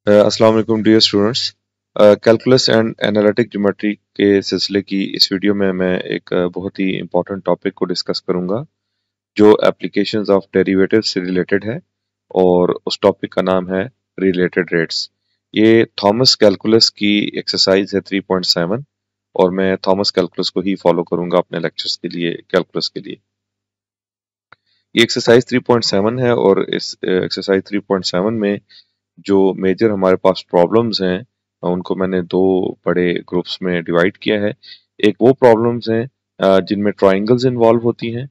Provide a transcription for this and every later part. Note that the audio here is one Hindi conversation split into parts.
अस्सलाम वालेकुम dear students. Calculus and analytic geometry के सिलसिले की इस वीडियो में मैं एक बहुत ही इम्पोर्टेंट टॉपिक को डिस्कस करूंगा जो एप्लीकेशंस ऑफ डेरिवेटिव्स से रिलेटेड है, और उस टॉपिक का नाम है रिलेटेड रेट्स। ये थॉमस कैलकुलस की एक्सरसाइज है 3.7, और मैं थॉमस कैलकुलस को ही फॉलो करूंगा अपने लेक्चर्स के लिए, कैलकुलस के लिए। ये एक्सरसाइज 3.7 है, और इस एक्सरसाइज 3.7 में जो मेजर हमारे पास प्रॉब्लम्स हैं उनको मैंने दो बड़े ग्रुप्स में डिवाइड किया है। एक वो प्रॉब्लम्स हैं जिनमें ट्राइंगल्स इन्वॉल्व होती हैं,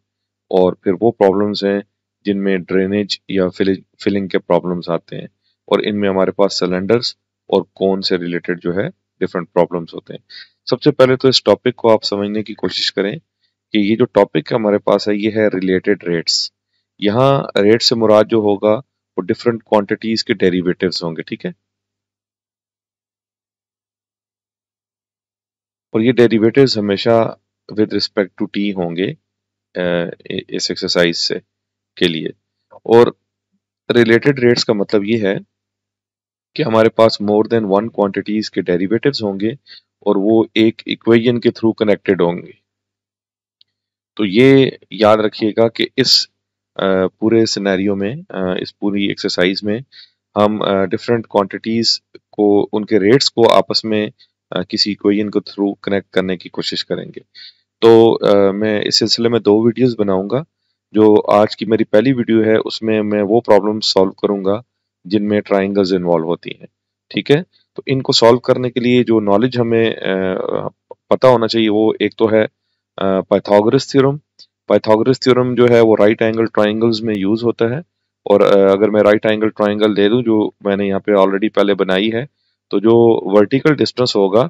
और फिर वो प्रॉब्लम्स हैं जिनमें ड्रेनेज या फिलिंग के प्रॉब्लम्स आते हैं, और इनमें हमारे पास सिलेंडर्स और कोन से रिलेटेड जो है डिफरेंट प्रॉब्लम्स होते हैं। सबसे पहले तो इस टॉपिक को आप समझने की कोशिश करें कि ये जो टॉपिक हमारे पास है ये है रिलेटेड रेट्स। यहाँ रेट से मुराद जो होगा वो डिफरेंट क्वांटिटीज के डेरिवेटिव्स होंगे, ठीक है। और ये डेरिवेटिव्स हमेशा विद रिस्पेक्ट टू टी होंगे इस एक्सरसाइज से के लिए। और रिलेटेड रेट्स का मतलब ये है कि हमारे पास मोर देन वन क्वांटिटीज के डेरिवेटिव्स होंगे, और वो एक इक्वेशन के थ्रू कनेक्टेड होंगे। तो ये याद रखिएगा कि इस पूरे सिनेरियो में, इस पूरी एक्सरसाइज में हम डिफरेंट क्वांटिटीज को, उनके रेट्स को आपस में किसी इक्वेशन के थ्रू कनेक्ट करने की कोशिश करेंगे। तो मैं इस सिलसिले में दो वीडियोस बनाऊंगा। जो आज की मेरी पहली वीडियो है उसमें मैं वो प्रॉब्लम सॉल्व करूंगा जिनमें ट्राइंगल्स इन्वॉल्व होती हैं, ठीक है। तो इनको सॉल्व करने के लिए जो नॉलेज हमें पता होना चाहिए वो एक तो है पाइथागोरस थ्योरम। पाइथागोरस थ्योरम जो है वो राइट एंगल ट्राइंगल्स में यूज होता है। और अगर मैं राइट एंगल ट्राइंगल ले लूं जो मैंने यहाँ पे ऑलरेडी पहले बनाई है, तो जो वर्टिकल डिस्टेंस होगा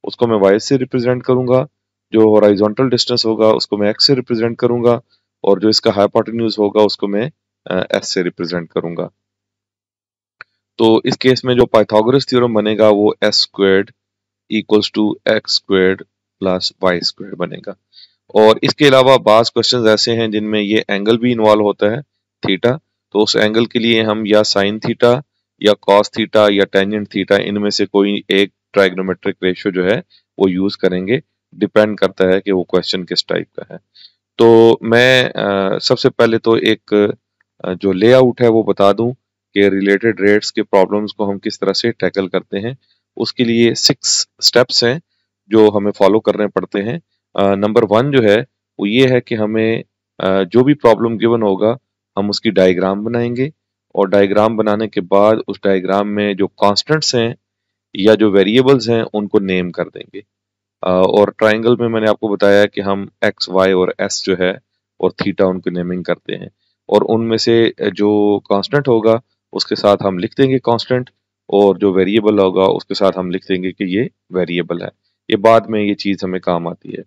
उसको मैं y से रिप्रेजेंट करूंगा, जो हॉरिजॉन्टल डिस्टेंस होगा उसको मैं x से रिप्रेजेंट करूंगा, और जो इसका हाइपोटेन्यूज होगा उसको मैं s से रिप्रेजेंट करूंगा। तो इस केस में जो पाइथागोरस थ्योरम बनेगा वो s squared equals to X squared plus Y squared बनेगा। और इसके अलावा बाज क्वेश्चंस ऐसे हैं जिनमें ये एंगल भी इन्वॉल्व होता है, थीटा। तो उस एंगल के लिए हम या साइन थीटा या कॉस थीटा या टेंजेंट थीटा, इनमें से कोई एक ट्राइग्नोमेट्रिक रेशियो जो है वो यूज करेंगे। डिपेंड करता है कि वो क्वेश्चन किस टाइप का है। तो मैं सबसे पहले तो एक जो लेआउट है वो बता दूं कि रिलेटेड रेट्स के प्रॉब्लम्स को हम किस तरह से टैकल करते हैं। उसके लिए 6 स्टेप्स हैं जो हमें फॉलो करने पड़ते हैं। नंबर 1 जो है वो ये है कि हमें जो भी प्रॉब्लम गिवन होगा हम उसकी डायग्राम बनाएंगे, और डायग्राम बनाने के बाद उस डायग्राम में जो कांस्टेंट्स हैं या जो वेरिएबल्स हैं उनको नेम कर देंगे। और ट्राइंगल में मैंने आपको बताया कि हम एक्स वाई और एस जो है और थीटा उनको नेमिंग करते हैं, और उनमें से जो कांस्टेंट होगा उसके साथ हम लिख देंगे कांस्टेंट, और जो वेरिएबल होगा उसके साथ हम लिख देंगे कि ये वेरिएबल है। ये बाद में ये चीज़ हमें काम आती है।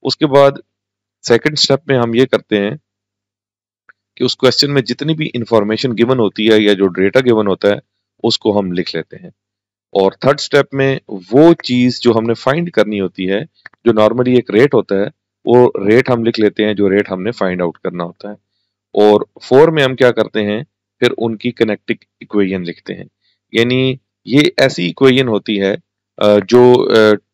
उसके बाद सेकंड स्टेप में हम ये करते हैं कि उस क्वेश्चन में जितनी भी इंफॉर्मेशन गिवन होती है या जो डेटा गिवन होता है उसको हम लिख लेते हैं। और थर्ड स्टेप में वो चीज जो हमने फाइंड करनी होती है, जो नॉर्मली एक रेट होता है, वो रेट हम लिख लेते हैं जो रेट हमने फाइंड आउट करना होता है। और फोर में हम क्या करते हैं, फिर उनकी कनेक्टिंग इक्वेशन लिखते हैं। यानी ये ऐसी इक्वेशन होती है जो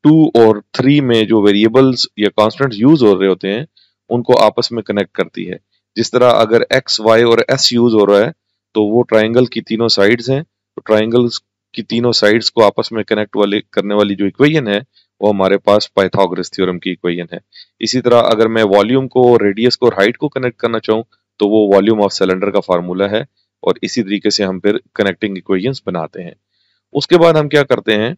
2 और 3 में जो वेरिएबल्स या कॉन्स्टेंट्स यूज हो रहे होते हैं उनको आपस में कनेक्ट करती है। जिस तरह अगर एक्स वाई और एस यूज हो रहा है तो वो ट्राइंगल की तीनों साइड्स हैं, तो ट्राइंगल्स की तीनों साइड्स को आपस में कनेक्ट वाले करने वाली जो इक्वेशन है वो हमारे पास पाइथागोरस थ्योरम की इक्वेशन है। इसी तरह अगर मैं वॉल्यूम को, रेडियस को और हाइट को कनेक्ट करना चाहूँ तो वो वॉल्यूम ऑफ सिलेंडर का फार्मूला है, और इसी तरीके से हम फिर कनेक्टिंग इक्वेशंस बनाते हैं। उसके बाद हम क्या करते हैं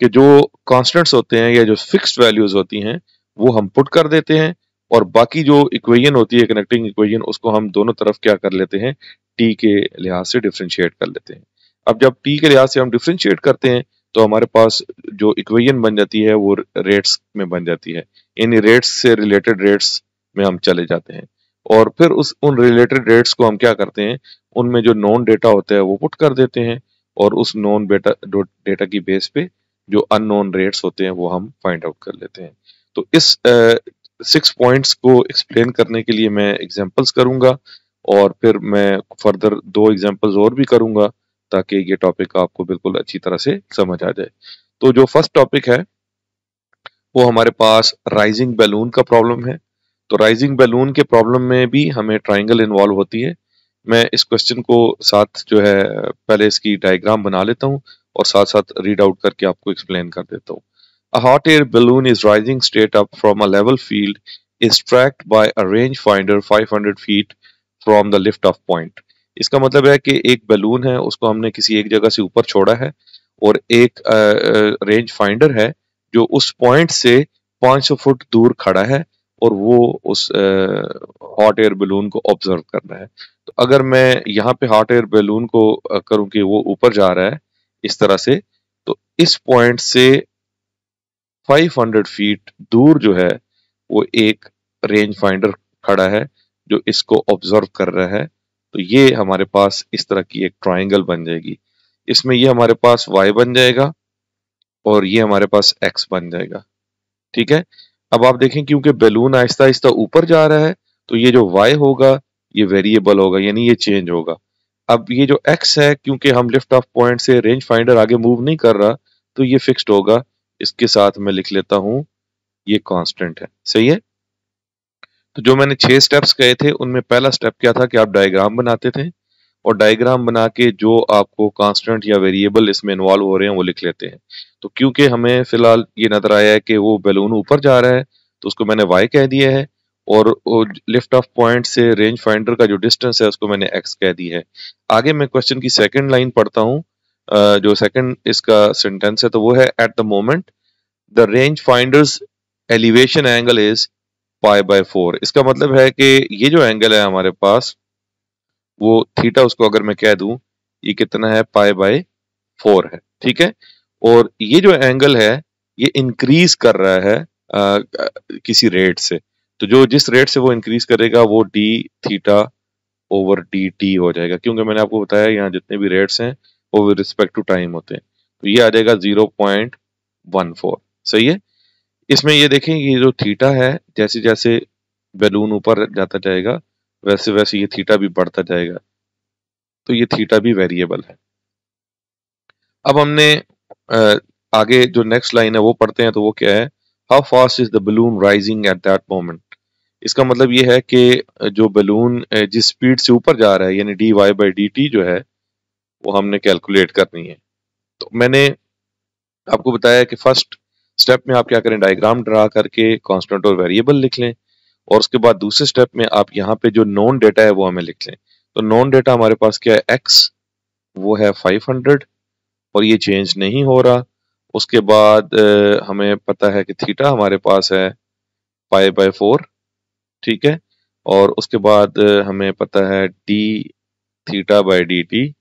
कि जो कांस्टेंट्स होते हैं या जो फिक्स्ड वैल्यूज होती हैं वो हम पुट कर देते हैं, और बाकी जो इक्वेशन होती है कनेक्टिंग इक्वेशन उसको हम दोनों तरफ क्या कर लेते हैं, टी के लिहाज से डिफरेंशिएट कर लेते हैं। अब जब टी के लिहाज से हम डिफरेंशिएट करते हैं तो हमारे पास जो इक्वेशन बन जाती है वो रेट्स में बन जाती है। इन रेट्स से रिलेटेड रेट्स में हम चले जाते हैं, और फिर उस उन रिलेटेड रेट्स को हम क्या करते हैं, उनमें जो नॉन डेटा होता है वो पुट कर देते हैं, और उस नॉन डेटा की बेस पे जो अननोन रेट्स होते हैं वो हम फाइंड आउट कर लेते हैं। तो इस 6 पॉइंट्स को एक्सप्लेन करने के लिए मैं एग्जांपल्स करूंगा, और फिर मैं फर्दर 2 एग्जांपल्स और भी करूंगा ताकि ये टॉपिक आपको बिल्कुल अच्छी तरह से समझ आ जाए। तो जो फर्स्ट टॉपिक है वो हमारे पास राइजिंग बैलून का प्रॉब्लम है। तो राइजिंग बैलून के प्रॉब्लम में भी हमें ट्राइंगल इन्वॉल्व होती है। मैं इस क्वेश्चन को साथ जो है पहले इसकी डायग्राम बना लेता हूँ और साथ साथ रीड आउट करके आपको एक्सप्लेन कर देता हूँ। A hot air balloon is rising straight up from a level field is tracked by a rangefinder 500 feet from the lift off point। इसका मतलब है कि एक बैलून है, उसको हमने किसी एक जगह से ऊपर छोड़ा है और एक रेंज फाइंडर है जो उस पॉइंट से 500 फुट दूर खड़ा है और वो उस हॉट एयर बैलून को ऑब्जर्व कर रहा है। तो अगर मैं यहाँ पे हॉट एयर बैलून को करूँ कि वो ऊपर जा रहा है इस तरह से, तो इस पॉइंट से 500 फीट दूर जो है वो एक रेंज फाइंडर खड़ा है जो इसको ऑब्जर्व कर रहा है। तो ये हमारे पास इस तरह की एक ट्राइंगल बन जाएगी। इसमें ये हमारे पास y बन जाएगा और ये हमारे पास x बन जाएगा। ठीक है, अब आप देखें क्योंकि बैलून आहिस्ता आहिस्ता ऊपर जा रहा है तो ये जो y होगा ये वेरिएबल होगा, यानी ये चेंज होगा। अब ये जो x है, क्योंकि हम लिफ्ट ऑफ पॉइंट से रेंज फाइंडर आगे मूव नहीं कर रहा तो ये फिक्स्ड होगा। इसके साथ मैं लिख लेता हूं ये कांस्टेंट है। सही है। तो जो मैंने 6 स्टेप्स कहे थे उनमें पहला स्टेप क्या था कि आप डायग्राम बनाते थे और डायग्राम बना के जो आपको कांस्टेंट या वेरिएबल इसमें इन्वॉल्व हो रहे हैं वो लिख लेते हैं। तो क्योंकि हमें फिलहाल ये नजर आया है कि वो बैलून ऊपर जा रहा है तो उसको मैंने y कह दिया है और लिफ्ट ऑफ पॉइंट से रेंज फाइंडर का जो डिस्टेंस है उसको मैंने x कह दी है। आगे मैं क्वेश्चन की सेकंड लाइन पढ़ता हूँ। जो सेकंड इसका सेंटेंस है तो वो है at the moment the range finders elevation angle is π/4। इसका मतलब है कि ये जो एंगल है हमारे पास वो थीटा, उसको अगर मैं कह दूं ये कितना है π/4 है। ठीक है, और ये जो एंगल है ये इंक्रीज कर रहा है किसी रेट से। तो जो जिस रेट से वो इंक्रीज करेगा वो D theta over D T हो जाएगा, क्योंकि मैंने आपको बताया यहाँ जितने भी रेट्स हैं वो विद रिस्पेक्ट टू टाइम होते हैं। तो ये आ जाएगा 0.14। सही है। इसमें ये देखें ये जो थीटा है जैसे जैसे बैलून ऊपर जाता जाएगा वैसे वैसे ये थीटा भी बढ़ता जाएगा, तो ये थीटा भी वेरिएबल है। अब हमने आगे जो नेक्स्ट लाइन है वो पढ़ते हैं। तो वो क्या है, how fast is the balloon rising at that moment. इसका मतलब ये है कि जो बलून जिस स्पीड से ऊपर जा रहा है यानी dy/dt जो है वो हमने कैलकुलेट करनी है। तो मैंने आपको बताया कि फर्स्ट स्टेप में आप क्या करें, डायग्राम ड्रा करके कांस्टेंट और वेरिएबल लिख लें और उसके बाद दूसरे स्टेप में आप यहाँ पे जो नोन डेटा है वो हमें लिख लें। तो नोन डेटा हमारे पास क्या है, x वो है 500 और ये चेंज नहीं हो रहा। उसके बाद हमें पता है कि थीटा हमारे पास है π/4। ठीक है, और उसके बाद हमें पता है D theta by D T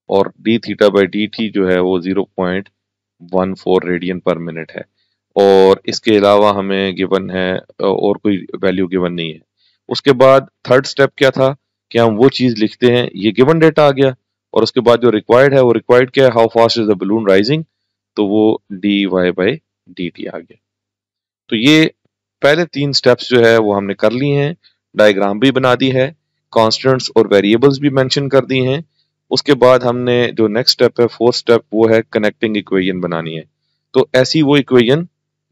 और D theta by D T जो है वो 0.14 रेडियन पर मिनट है। और इसके अलावा हमें गिवन है और कोई वैल्यू गिवन नहीं है। उसके बाद थर्ड स्टेप क्या था कि हम वो चीज लिखते हैं, ये गिवन डेटा आ गया और उसके बाद जो रिक्वायर्ड है वो रिक्वायर्ड क्या है, how fast is the balloon rising, तो वो D Y by D T आ गया। तो ये पहले 3 स्टेप्स जो है वो हमने कर लिए हैं, डायग्राम भी बना दी है, कॉन्स्टेंट्स और वेरिएबल्स भी मेंशन कर दी हैं। उसके बाद हमने जो नेक्स्ट स्टेप है, फोर्थ स्टेप, वो है कनेक्टिंग इक्वेशन बनानी है। तो ऐसी वो इक्वेशन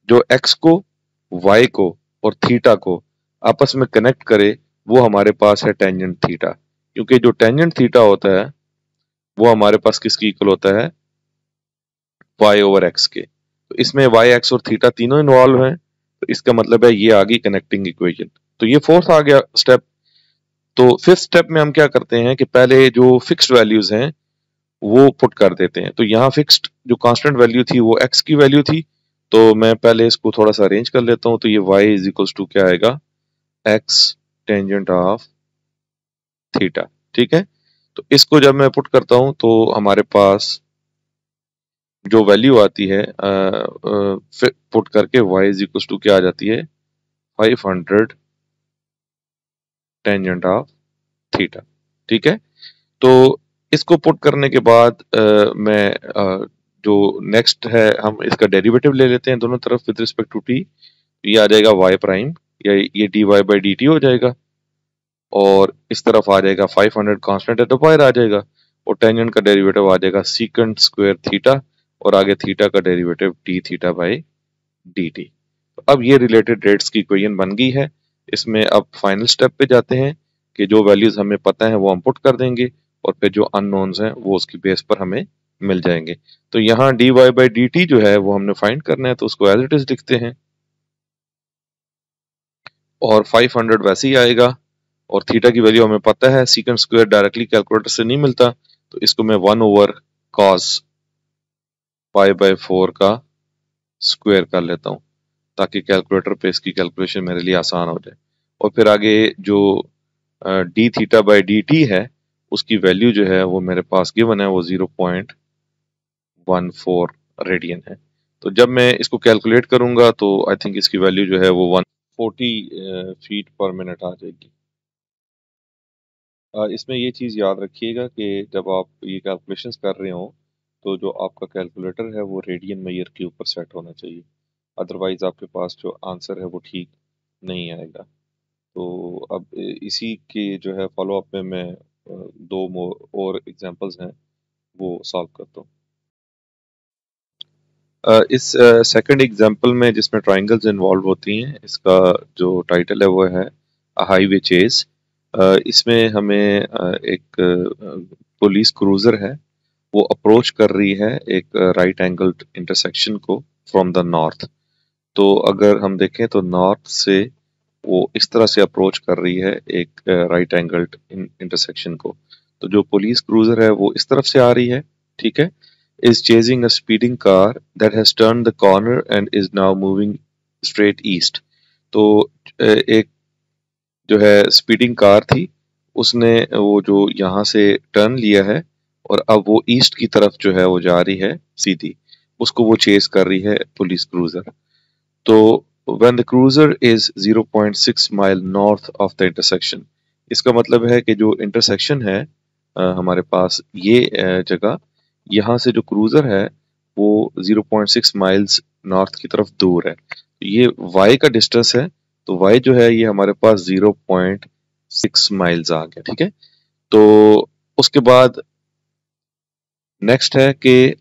जो x को, y को और थीटा को आपस में कनेक्ट करे वो हमारे पास है टेंजेंट थीटा। क्योंकि जो टेंजेंट थीटा होता है वो हमारे पास किसकी इक्वल होता है, y/x के। तो इसमें y, x और थीटा तीनों इन्वॉल्व हैं, तो इसका मतलब है ये आ गई कनेक्टिंग इक्वेशन। तो ये फोर्थ आ गया स्टेप। तो फिफ्थ स्टेप में हम क्या करते हैं कि पहले जो फिक्स्ड वैल्यूज हैं वो पुट कर देते हैं। तो यहाँ फिक्स्ड जो कांस्टेंट वैल्यू थी वो x की वैल्यू थी, तो मैं पहले इसको थोड़ा सा अरेंज कर लेता हूँ। तो ये y इज इक्वल्स टू क्या आएगा, x टेंजेंट ऑफ थीटा। ठीक है, तो इसको जब मैं पुट करता हूँ तो हमारे पास जो वैल्यू आती है पुट करके y इज इक्वल्स टू क्या आ जाती है, 500 टेंजेंट ऑफ थीटा। ठीक है, तो इसको पुट करने के बाद मैं जो नेक्स्ट है हम इसका डेरिवेटिव ले लेते हैं दोनों तरफ विद रिस्पेक्ट टू टी। ये आ जाएगा y प्राइम या ये dy बाई डी टी हो जाएगा और इस तरफ आ जाएगा 500 कांस्टेंट है तो बाहर आ जाएगा और टेंजेंट का डेरिवेटिव आ जाएगा सीकेंट स्क्वायर थीटा और आगे थीटा का derivative D theta by D T. तो अब ये रिलेटेड रेट्स की इक्वेशन बन गई है। इसमें अब फाइनल स्टेप पे जाते हैं कि जो वैल्यूज हमें पता है वो हम पुट कर देंगे और फिर जो अननोन्स हैं वो उसकी बेस पर हमें मिल जाएंगे। तो यहाँ D Y by D T जो है वो हमने फाइंड करना है, तो उसको एज इट इज लिखते हैं और 500 वैसे ही आएगा और थीटा की वैल्यू हमें पता है, सीकेंट स्क्वायर डायरेक्टली कैलकुलेटर से नहीं मिलता, तो इसको मैं 1 ओवर कॉस पाई बाई 4 का स्क्वायर कर लेता हूँ ताकि कैलकुलेटर पे इसकी कैलकुलेशन मेरे लिए आसान हो जाए। और फिर आगे जो D theta by D T है उसकी वैल्यू जो है वो मेरे पास गिवन है, वो 0.14 रेडियन है। तो जब मैं इसको कैलकुलेट करूंगा तो आई थिंक इसकी वैल्यू जो है वो 140 फीट पर मिनट आ जाएगी। इसमें ये चीज़ याद रखिएगा कि जब आप ये कैलकुलेशंस कर रहे हो तो जो आपका कैलकुलेटर है वो रेडियन मेजर के ऊपर सेट होना चाहिए, अदरवाइज आपके पास जो आंसर है वो ठीक नहीं आएगा। तो अब इसी के जो है फॉलो अप में मैं दो और एग्जांपल्स हैं वो सॉल्व करता हूँ। इस सेकंड एग्जांपल में जिसमें ट्रायंगल्स इन्वॉल्व होती हैं, इसका जो टाइटल है वो है हाईवे चेज। इसमें हमें एक पुलिस क्रूजर है वो अप्रोच कर रही है एक राइट एंगल्ड इंटरसेक्शन को फ्रॉम द नॉर्थ। तो अगर हम देखें तो नॉर्थ से वो इस तरह से अप्रोच कर रही है एक राइट एंगल्ड इंटरसेक्शन को। तो जो पुलिस क्रूजर है वो इस तरफ से आ रही है, ठीक है, is chasing a speeding car that has turned the corner and is now moving straight east। तो एक जो है स्पीडिंग कार थी, उसने वो जो यहाँ से टर्न लिया है और अब वो ईस्ट की तरफ जो है वो जा रही है सीधी, उसको वो चेस कर रही है पुलिस क्रूजर। तो when the cruiser is 0.6 mile north of the intersection, इसका मतलब है कि जो इंटरसेक्शन है हमारे पास ये जगह, यहाँ से जो क्रूजर है वो 0.6 माइल्स नॉर्थ की तरफ दूर है। ये y का डिस्टेंस है, तो y जो है ये हमारे पास 0.6 माइल्स आ गया, ठीक है। तो उसके बाद नेक्स्ट है कि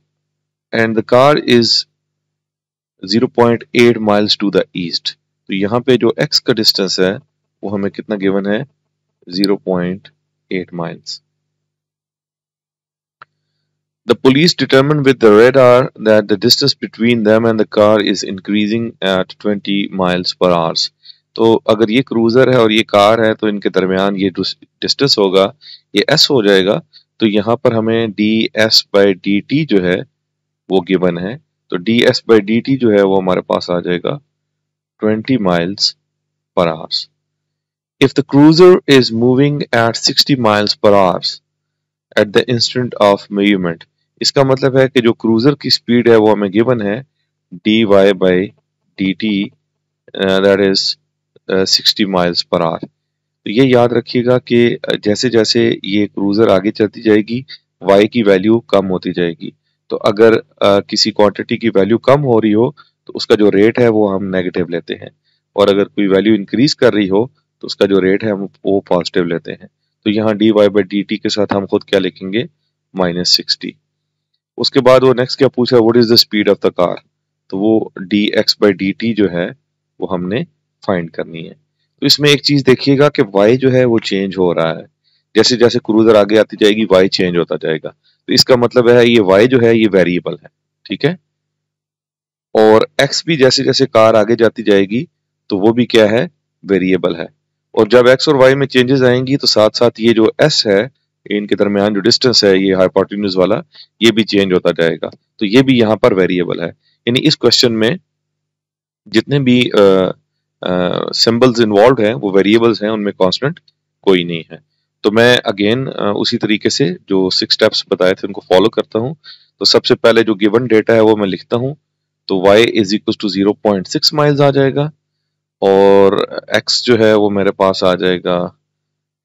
and the car is 0.8 miles to the east. तो यहाँ पे जो x का डिस्टेंस है वो हमें कितना गिवन है, 0.8 miles. The police determined with the radar that the distance between them and the car is increasing at 20 miles per hour. तो अगर ये क्रूजर है और ये कार है तो इनके दरमियान ये डिस्टेंस होगा, ये s हो जाएगा। तो यहाँ पर हमें ds बाई डी टी जो है वो गिवन है, तो ds बाई डी टी जो है वो हमारे पास आ जाएगा 20 miles per hour. If the cruiser is moving at 60 miles per hour at the instant of movement, इसका मतलब है कि जो क्रूजर की स्पीड है वो हमें गिवन है dy by D T, that is 60 miles per hour. तो ये याद रखिएगा कि जैसे जैसे ये क्रूजर आगे चलती जाएगी y की वैल्यू कम होती जाएगी। तो अगर किसी क्वांटिटी की वैल्यू कम हो रही हो तो उसका जो रेट है वो हम नेगेटिव लेते हैं, और अगर कोई वैल्यू इंक्रीज कर रही हो तो उसका जो रेट है हम वो पॉजिटिव लेते हैं। तो यहाँ D Y by D T के साथ हम खुद क्या लिखेंगे, -60। उसके बाद वो नेक्स्ट क्या पूछा, what is the speed of the car. तो वो D X by D T जो है वो हमने फाइंड करनी है। तो इसमें एक चीज देखिएगा कि y जो है वो चेंज हो रहा है, जैसे जैसे क्रूजर आगे आती जाएगी y चेंज होता जाएगा। तो इसका मतलब है ये y जो है ये वेरिएबल है, ठीक है। और x भी जैसे जैसे कार आगे जाती जाएगी तो वो भी क्या है, वेरिएबल है। और जब x और y में चेंजेस आएंगी तो साथ साथ ये जो s है, इनके दरमियान जो डिस्टेंस है ये हाइपोटेन्यूज वाला, ये भी चेंज होता जाएगा। तो ये भी यहाँ पर वेरिएबल है। यानी इस क्वेश्चन में जितने भी सिंबल्स इन्वॉल्व हैं वो वेरिएबल्स हैं, उनमें कांस्टेंट कोई नहीं है। तो मैं अगेन उसी तरीके से जो 6 स्टेप्स बताए थे उनको फॉलो करता हूँ। तो सबसे पहले जो गिवन डेटा है वो मैं लिखता हूँ, तो y is equal to 0.6 miles आ जाएगा और x जो है वो मेरे पास आ जाएगा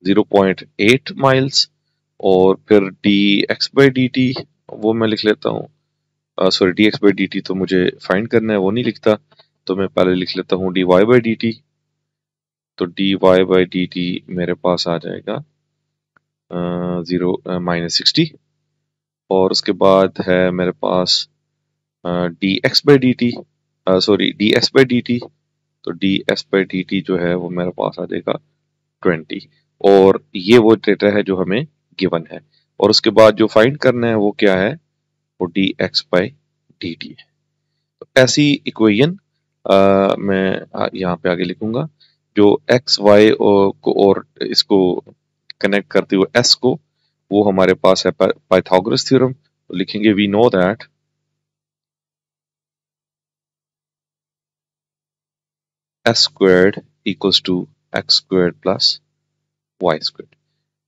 0.8 माइल्स, और फिर D X by D T वो मैं लिख लेता हूँ, sorry D X by D T तो मुझे फाइंड करना है वो नहीं लिखता, तो मैं पहले लिख लेता हूँ D Y by D T. तो D Y by D T मेरे पास आ जाएगा -60। और उसके बाद है मेरे पास D X by D T, sorry D S by D T. तो D S by D T जो है वो मेरे पास आ जाएगा 20, और ये वो डेटा है जो हमें गिवन है। और उसके बाद जो फाइंड करना है वो क्या है, वो D X by D T है। तो ऐसी इक्वेशन मैं यहाँ पे आगे लिखूंगा, जो एक्स वाई को और इसको कनेक्ट करते हुए एस को, वो हमारे पास है पाइथागोरस थ्योरम। तो लिखेंगे we know that S squared equals to X squared plus Y squared.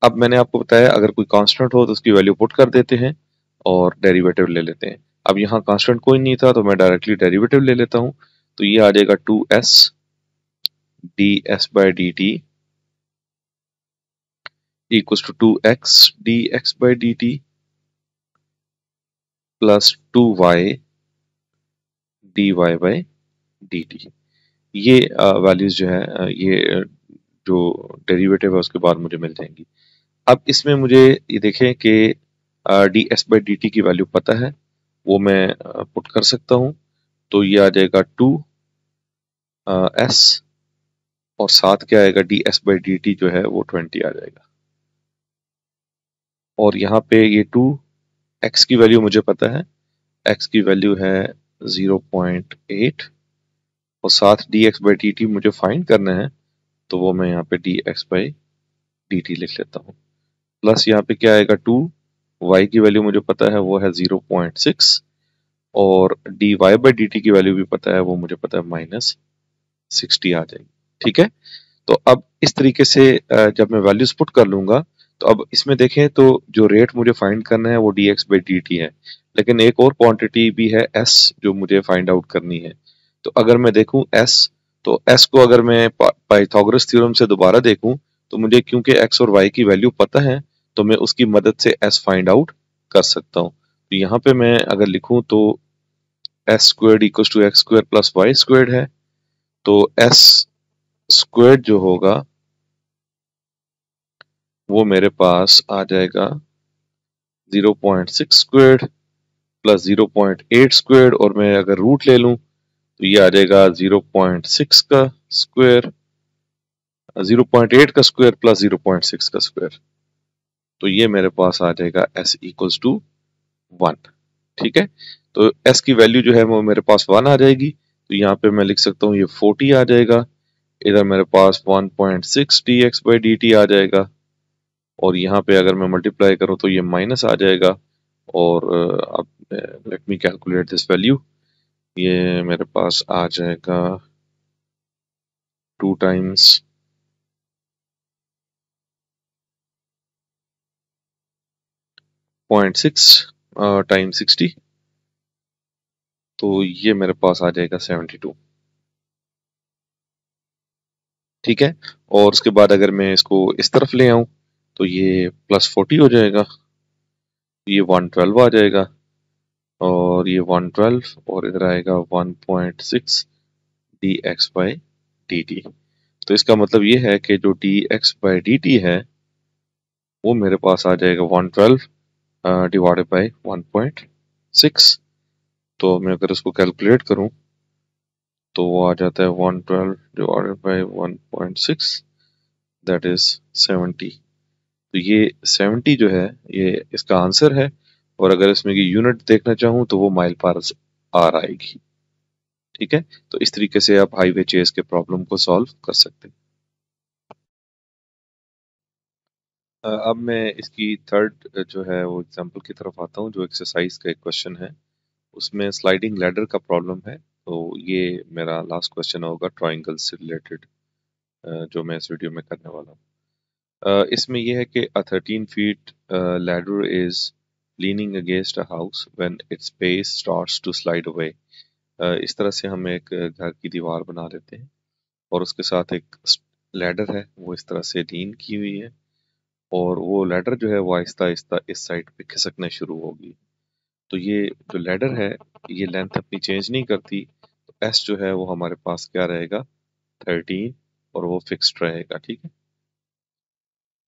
अब मैंने आपको बताया अगर कोई कांस्टेंट हो तो उसकी वैल्यू पुट कर देते हैं और डेरिवेटिव ले लेते हैं। अब यहाँ कांस्टेंट कोई नहीं था तो मैं डायरेक्टली डेरिवेटिव ले लेता हूँ। तो ये आ जाएगा 2s D S by D T equals to 2x D X by D T plus 2y D Y by D T. ये वैल्यूज जो है ये जो डेरिवेटिव है उसके बाद मुझे मिल जाएंगी। अब इसमें मुझे ये देखें कि D S by D T की वैल्यू पता है, वो मैं पुट कर सकता हूँ। तो ये आ जाएगा 2s और साथ क्या आएगा, D S by D T जो है वो 20 आ जाएगा। और यहाँ पे ये 2x की वैल्यू मुझे पता है, x की वैल्यू है 0.8 और साथ D X by D T मुझे फाइंड करना है। तो वो मैं यहाँ पे D X by D T लिख लेता हूँ। प्लस यहाँ पे क्या आएगा, 2y की वैल्यू मुझे पता है वो है 0.6 और D Y by D T की वैल्यू भी पता है, वो मुझे पता है -60 आ जाएगी। ठीक है, तो अब इस तरीके से जब मैं वैल्यूज पुट कर लूंगा तो अब इसमें देखें तो जो रेट मुझे फाइंड करना है वो D X by D T है, लेकिन एक और क्वांटिटी भी है s जो मुझे फाइंड आउट करनी है। तो अगर मैं देखूं s, तो s को अगर मैं पाइथागोरस थ्योरम से दोबारा देखूं तो मुझे क्योंकि x और y की वैल्यू पता है तो मैं उसकी मदद से s फाइंड आउट कर सकता हूं। तो यहाँ पे मैं अगर लिखूं तो s squared equal to X square plus Y squared है। तो s स्क्वायर्ड जो होगा वो मेरे पास आ जाएगा 0.6 स्क्वायर्ड प्लस 0.8 स्क्वायर्ड, और मैं अगर रूट ले लूं तो ये आ जाएगा 0.6 का स्क्वायर, 0.8 का स्क्वायर प्लस 0.6 का स्क्वायर। तो ये मेरे पास आ जाएगा s इक्वल्स टू 1। ठीक है, तो s की वैल्यू जो है वो मेरे पास 1 आ जाएगी। तो यहाँ पे मैं लिख सकता हूँ ये 40 आ जाएगा, इधर मेरे पास 1.6 D X by D T आ जाएगा, और यहाँ पे अगर मैं मल्टीप्लाई करूँ तो ये माइनस आ जाएगा। और अब let me calculate this value, ये मेरे पास आ जाएगा 2 टाइम्स 0.6 टाइम 60, तो ये मेरे पास आ जाएगा 72। ठीक है, और उसके बाद अगर मैं इसको इस तरफ ले आऊं तो ये +40 हो जाएगा, ये 112 आ जाएगा, और ये 112 और इधर आएगा 1.6 D X by D T. तो इसका मतलब ये है कि जो D X by D T है वो मेरे पास आ जाएगा 112 डिवाइडेड बाई 1.6। तो मैं अगर इसको कैलकुलेट करूं तो वो आ जाता है 112 डिवाइडेड बाई 1.6, दैट इज 70। तो ये 70 जो है ये इसका आंसर है, और अगर इसमें की यूनिट देखना चाहूँ तो वो माइल पर आर आएगी। ठीक है, तो इस तरीके से आप हाईवे चेज के प्रॉब्लम को सॉल्व कर सकते हैं। अब मैं इसकी थर्ड जो है वो एग्जांपल की तरफ आता हूँ, जो एक्सरसाइज का एक क्वेश्चन है, उसमें स्लाइडिंग लैडर का प्रॉब्लम है। तो ये मेरा लास्ट क्वेश्चन होगा ट्राइंगल से रिलेटेड, जो मैं इस वीडियो में करने वाला हूँ। इसमें यह है कि a 13 feet ladder is leaning against a house when its base starts to slide away। इस तरह से हम एक घर की दीवार बना लेते हैं और उसके साथ एक लैडर है वो इस तरह से लीन की हुई है, और वो लैडर जो है वो आहिस्ता आहिस्ता इस साइड पे खिसकने शुरू होगी। तो ये जो लैडर है ये लेंथ अपनी चेंज नहीं करती, तो एस जो है वो हमारे पास क्या रहेगा, 13, और वो फिक्स्ड रहेगा। ठीक है,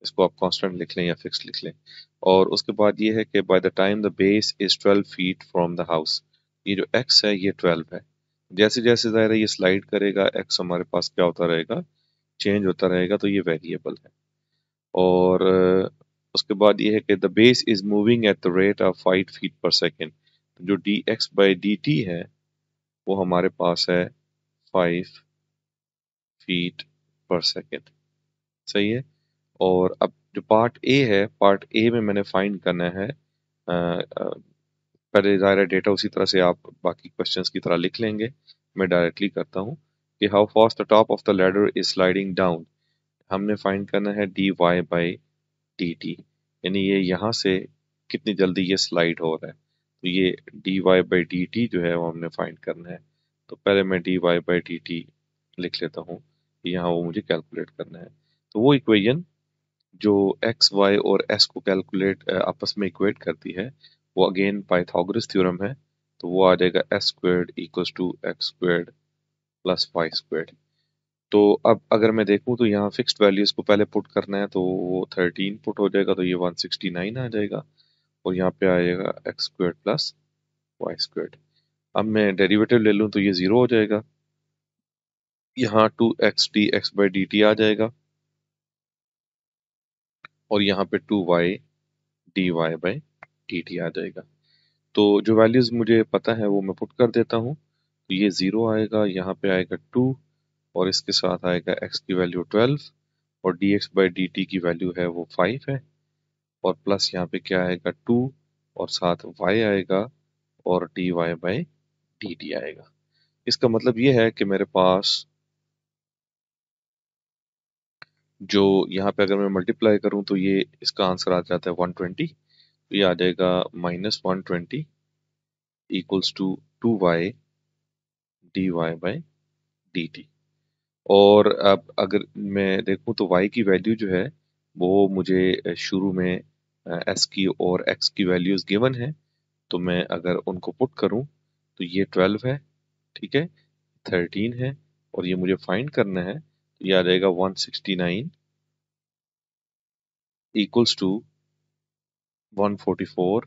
इसको आप कांस्टेंट लिख लें या फिक्स लिख लें। और उसके बाद ये है कि by the time the base is 12 feet from the house, ये जो x है ये 12 है। जैसे जैसे ज़ाहिर है ये स्लाइड करेगा x हमारे पास क्या होता रहेगा, चेंज होता रहेगा, तो ये वेरिएबल है। और उसके बाद ये है कि the base is moving at the rate of 5 feet पर सेकेंड, जो dx बाई dt है वो हमारे पास है 5 फीट पर सेकेंड। सही है। और अब जो पार्ट ए है, पार्ट ए में मैंने फाइंड करना है पहले ज़ाहिर डेटा उसी तरह से आप बाकी क्वेश्चंस की तरह लिख लेंगे, मैं डायरेक्टली करता हूँ कि how fast the top of the ladder is sliding down. हमने फाइंड करना है dy बाई dt, यानी ये यहाँ से कितनी जल्दी ये स्लाइड हो रहा है, तो ये dy बाई dt जो है वो हमने फाइंड करना है। तो पहले मैं dy बाई dt लिख लेता हूँ, यहाँ वो मुझे कैलकुलेट करना है। तो वो इक्वेशन जो एक्स वाई और एस को कैलकुलेट आपस में इक्वेट करती है वो अगेन पाइथागोरस थ्योरम है। तो वो आ जाएगा S squared equals to X squared plus Y squared. तो अब अगर मैं देखूं तो यहाँ फिक्स्ड वैल्यूज को पहले पुट करना है, तो वो 13 पुट हो जाएगा, तो ये 169 आ जाएगा। और यहाँ पे आएगा X squared plus Y squared. अब मैं डेरिवेटिव ले लूँ तो ये जीरो हो जाएगा, यहाँ 2x dx बाई dt आ जाएगा, और यहाँ पे 2y dy बाई dt आ जाएगा। तो जो वैल्यूज मुझे पता है वो मैं पुट कर देता हूँ। तो ये 0 आएगा, यहाँ पे आएगा 2, और इसके साथ आएगा x की वैल्यू 12, और dx बाई dt की वैल्यू है वो 5 है, और प्लस यहाँ पे क्या आएगा 2, और साथ y आएगा, और dy बाई dt आएगा। इसका मतलब ये है कि मेरे पास जो यहाँ पे अगर मैं मल्टीप्लाई करूँ तो ये इसका आंसर आ जाता है 120, तो ये आ जाएगा -120 equals to 2y dy by dt। और अब अगर मैं देखूं तो y की वैल्यू जो है वो मुझे शुरू में s की और x की वैल्यूज गिवन है, तो मैं अगर उनको पुट करूं तो ये 12 है, ठीक है, 13 है, और ये मुझे फाइंड करना है, तो ये आ जाएगा 169 equals to 144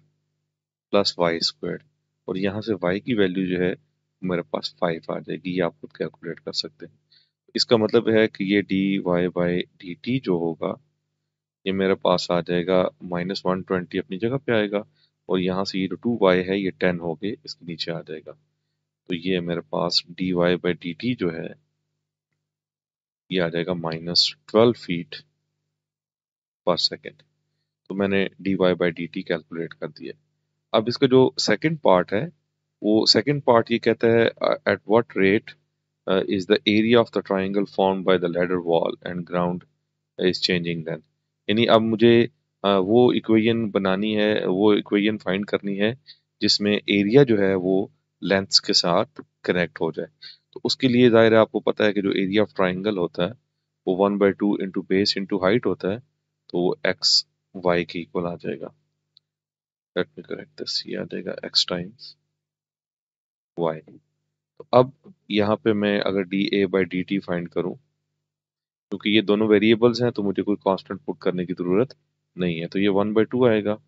plus Y squared. और यहाँ से y की वैल्यू जो है मेरे पास 5 आ जाएगी, ये आप खुद कैलकुलेट कर सकते हैं। इसका मतलब है कि ये dy बाई dt जो होगा ये मेरे पास आ जाएगा -120 अपनी जगह पे आएगा, और यहाँ से ये जो 2y है ये 10 हो गए इसके नीचे आ जाएगा। तो ये मेरे पास dy बाई dt जो है ये आ जाएगा -12 फीट पर सेकेंड। तो मैंने dy बाई dt कैलकुलेट कर दिया। अब इसका जो सेकंड पार्ट है वो सेकंड पार्ट ये कहता है at what rate is the area of the triangle formed by the ladder wall and ground is changing then. यानी अब मुझे वो इक्वेशन बनानी है, वो इक्वेशन फाइंड करनी है जिसमें एरिया जो है वो लेंथ्स के साथ कनेक्ट हो जाए। तो उसके लिए ज़ाहिर है आपको पता है कि जो एरिया ऑफ ट्राइंगल होता है वो 1/2 इंटू बेस इंटू हाइट होता है, तो वो एक्स वाई के इक्वल आ जाएगा। लेट मी करेक्ट दिस, ये आ जाएगा एक्स टाइम्स वाई। तो अब यहाँ पे मैं अगर D A by D T find करूँ, क्योंकि ये दोनों वेरिएबल्स हैं तो मुझे कोई कांस्टेंट पुट करने की जरूरत नहीं है, तो ये 1/2 आएगा।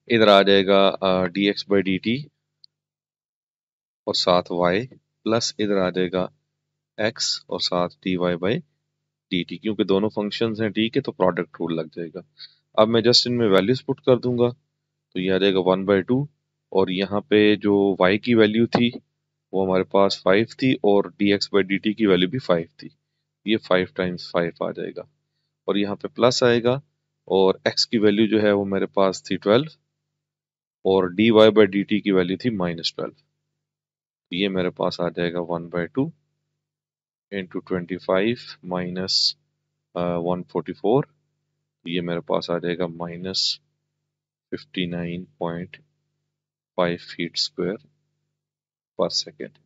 इधर आ जाएगा D X by D T और साथ y, प्लस इधर आ जाएगा x और साथ dy बाई डी टी। क्योंकि दोनों फंक्शंस हैं t के तो प्रोडक्ट रूल लग जाएगा। अब मैं जस्ट इनमें वैल्यूज पुट कर दूंगा, तो ये आ जाएगा 1/2, और यहाँ पे जो y की वैल्यू थी वो हमारे पास 5 थी, और dx बाई dt की वैल्यू भी 5 थी, ये 5 टाइम्स 5 आ जाएगा, और यहाँ पे प्लस आएगा, और x की वैल्यू जो है वो मेरे पास थी 12, और dy बाई dt की वैल्यू थी -12। ये मेरे पास आ जाएगा 1/2 इंटू 25 माइनस 144, ये मेरे पास आ जाएगा -59.5 फीट स्क्वायर पर सेकेंड।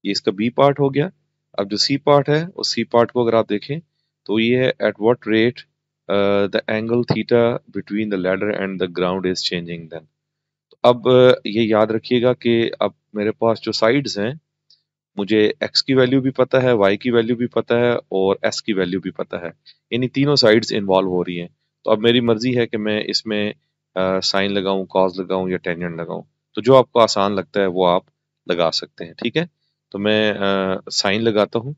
ये इसका बी पार्ट हो गया। अब जो सी पार्ट है उस सी पार्ट को अगर आप देखें तो ये है at what rate the angle theta between the ladder and the ground is changing then. अब ये याद रखिएगा कि अब मेरे पास जो साइड्स हैं मुझे x की वैल्यू भी पता है, y की वैल्यू भी पता है और s की वैल्यू भी पता है, यानी तीनों साइड्स इन्वॉल्व हो रही हैं। तो अब मेरी मर्जी है कि मैं इसमें साइन लगाऊं, कॉस लगाऊं या टेंजेंट लगाऊं। तो जो आपको आसान लगता है वो आप लगा सकते हैं, ठीक है। तो मैं साइन लगाता हूं।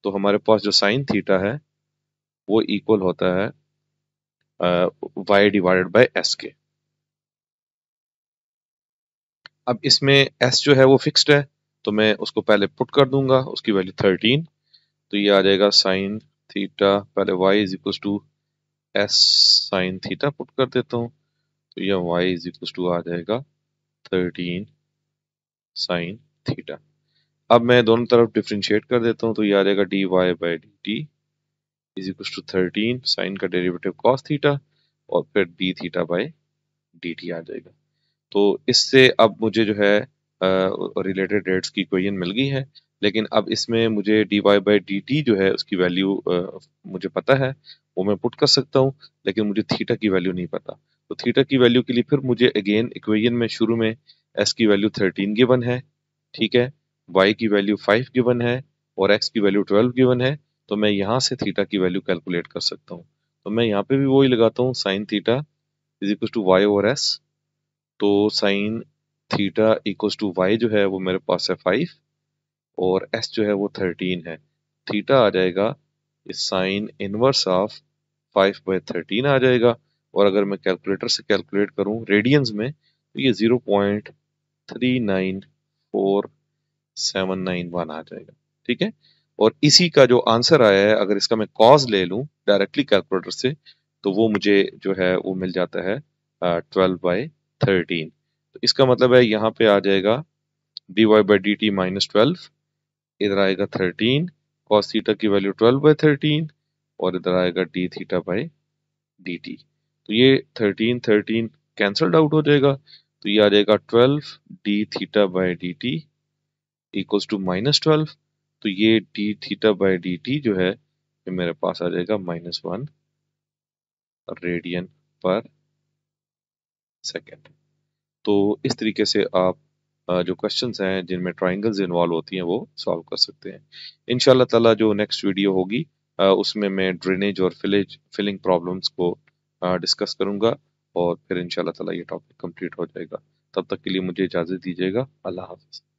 तो हमारे पास जो साइन थीटा है वो इक्वल होता है y डिवाइडेड बाय s के। अब इसमें s जो है वो फिक्स्ड है, तो मैं उसको पहले पुट कर दूंगा, उसकी वैल्यू 13। तो ये आ जाएगा साइन थीटा, पहले y is equal to S sine theta put कर देता हूँ। तो ये y इज इक्वल टू आ जाएगा 13 साइन थीटा। अब मैं दोनों तरफ डिफ्रेंशिएट कर देता हूँ, तो ये आ जाएगा dy by D T is equal to 13 sine का डेरिवेटिव कॉस थीटा और फिर D theta by D T आ जाएगा। तो इससे अब मुझे जो है रिलेटेड रेट्स की इक्वेशन मिल गई है। लेकिन अब इसमें मुझे D Y by D T जो है उसकी वैल्यू मुझे पता है, वो मैं पुट कर सकता हूँ, लेकिन मुझे थीटा की वैल्यू नहीं पता। तो थीटा की वैल्यू के लिए फिर मुझे अगेन इक्वेशन में शुरू में एस की वैल्यू 13 गिवन है, ठीक है, वाई की वैल्यू 5 गिवन है और एक्स की वैल्यू 12 गिवन है। तो मैं यहाँ से थीटा की वैल्यू कैलकुलेट कर सकता हूँ। तो मैं यहाँ पे भी वही लगाता हूँ, sine theta is equal to Y over S. तो sine theta equals to Y जो है वो मेरे पास है 5 और एस जो है वो 13 है। थीटा आ जाएगा इस साइन इनवर्स ऑफ 5/13 आ जाएगा। और अगर मैं कैलकुलेटर से कैलकुलेट करूं रेडियंस में तो ये 0.394791 आ जाएगा, ठीक है। और इसी का जो आंसर आया है, अगर इसका मैं कॉज ले लूं डायरेक्टली कैलकुलेटर से, तो वो मुझे जो है वो मिल जाता है 12/13। तो इसका मतलब है यहाँ पे आ जाएगा dy by D T minus 12, इधर आएगा 13, cos थीटा की वैल्यू 12/13 और इधर आएगा D theta by D T. तो ये 13 13 कैंसल्ड आउट हो जाएगा, तो ये आ जाएगा 12 D theta by D T equals to -12। तो ये D theta by D T जो है ये मेरे पास आ जाएगा -1 रेडियन पर सेकेंड। तो इस तरीके से आप जो क्वेश्चंस हैं जिनमें ट्राइंगल्स इन्वॉल्व होती हैं वो सॉल्व कर सकते हैं। इंशाल्लाह ताला जो नेक्स्ट वीडियो होगी उसमें मैं ड्रेनेज और फिलिंग प्रॉब्लम्स को डिस्कस करूंगा और फिर इंशाल्लाह ताला ये टॉपिक कंप्लीट हो जाएगा। तब तक के लिए मुझे इजाज़त दीजिएगा। अल्लाह हाफ़िज़।